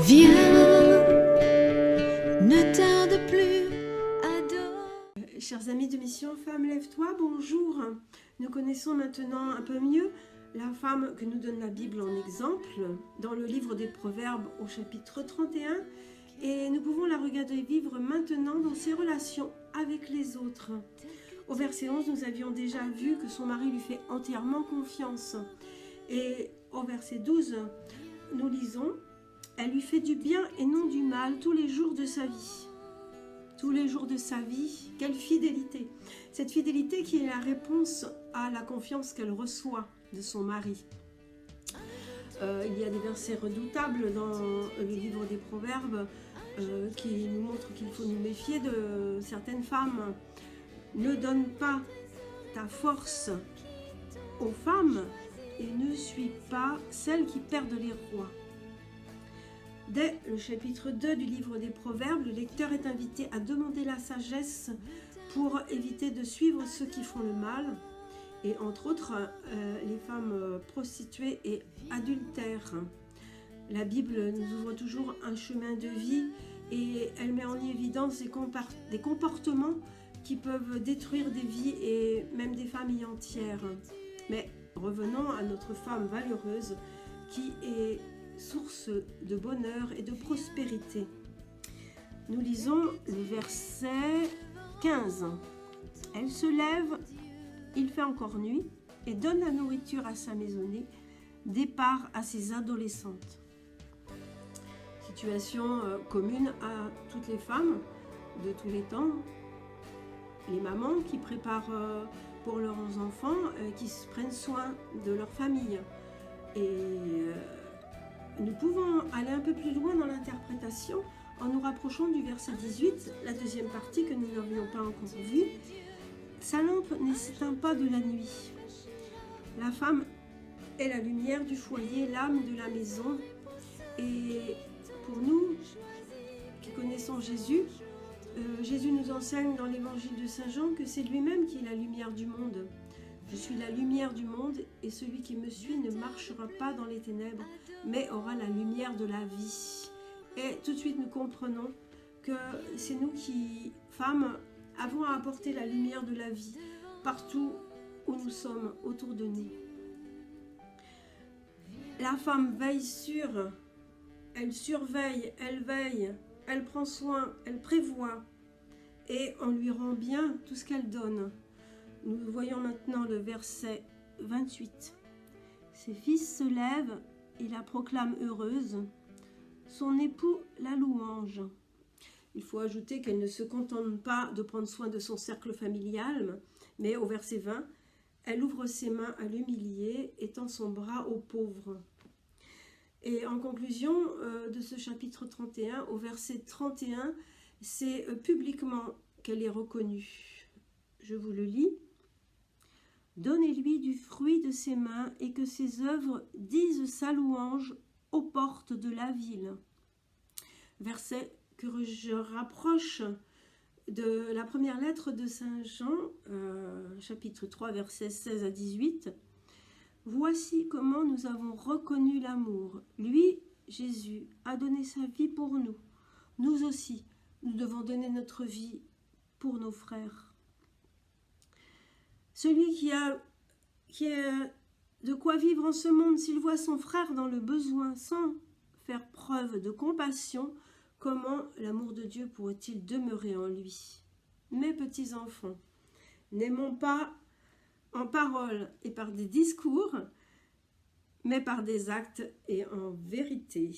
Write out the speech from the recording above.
Viens, ne tarde plus, adore. Chers amis de Mission Femme, lève-toi, bonjour. Nous connaissons maintenant un peu mieux la femme que nous donne la Bible en exemple dans le livre des Proverbes au chapitre 31 et nous pouvons la regarder vivre maintenant dans ses relations avec les autres. Au verset 11, nous avions déjà vu que son mari lui fait entièrement confiance. Et au verset 12, nous lisons « Elle lui fait du bien et non du mal tous les jours de sa vie. » Tous les jours de sa vie, quelle fidélité! Cette fidélité qui est la réponse à la confiance qu'elle reçoit de son mari. Il y a des versets redoutables dans le livre des Proverbes qui nous montrent qu'il faut nous méfier de certaines femmes. Ne donne pas ta force aux femmes et ne suis pas celles qui perdent les rois. Dès le chapitre 2 du livre des Proverbes, le lecteur est invité à demander la sagesse pour éviter de suivre ceux qui font le mal, et entre autres les femmes prostituées et adultères. La Bible nous ouvre toujours un chemin de vie et elle met en évidence des comportements qui peuvent détruire des vies et même des familles entières. Mais revenons à notre femme valeureuse qui est source de bonheur et de prospérité. Nous lisons le verset 15. Elle se lève, il fait encore nuit, et donne la nourriture à sa maisonnée, départ à ses adolescentes. Situation commune à toutes les femmes de tous les temps. Les mamans qui préparent pour leurs enfants, qui prennent soin de leur famille. Et nous pouvons aller un peu plus loin dans l'interprétation en nous rapprochant du verset 18, la deuxième partie que nous n'avions pas encore vue. Sa lampe ne s'éteint pas de la nuit. La femme est la lumière du foyer, l'âme de la maison. Et pour nous qui connaissons Jésus, Jésus nous enseigne dans l'évangile de Saint Jean que c'est lui-même qui est la lumière du monde. Je suis la lumière du monde et celui qui me suit ne marchera pas dans les ténèbres, mais aura la lumière de la vie. Et tout de suite nous comprenons que c'est nous qui, femmes, avons à apporter la lumière de la vie partout où nous sommes autour de nous. La femme veille sur, elle surveille, elle veille, elle prend soin, elle prévoit et on lui rend bien tout ce qu'elle donne. Nous voyons maintenant le verset 28. Ses fils se lèvent et la proclament heureuse. Son époux la louange. Il faut ajouter qu'elle ne se contente pas de prendre soin de son cercle familial, mais au verset 20, elle ouvre ses mains à l'humilié et tend son bras aux pauvres. Et en conclusion de ce chapitre 31, au verset 31, c'est publiquement qu'elle est reconnue. Je vous le lis. Donnez-lui du fruit de ses mains et que ses œuvres disent sa louange aux portes de la ville. Verset que je rapproche de la première lettre de Saint Jean, chapitre 3, versets 16 à 18. Voici comment nous avons reconnu l'amour. Lui, Jésus, a donné sa vie pour nous. Nous aussi, nous devons donner notre vie pour nos frères. Celui qui a de quoi vivre en ce monde, s'il voit son frère dans le besoin sans faire preuve de compassion, comment l'amour de Dieu pourrait-il demeurer en lui? Mes petits enfants, n'aimons pas en parole et par des discours, mais par des actes et en vérité.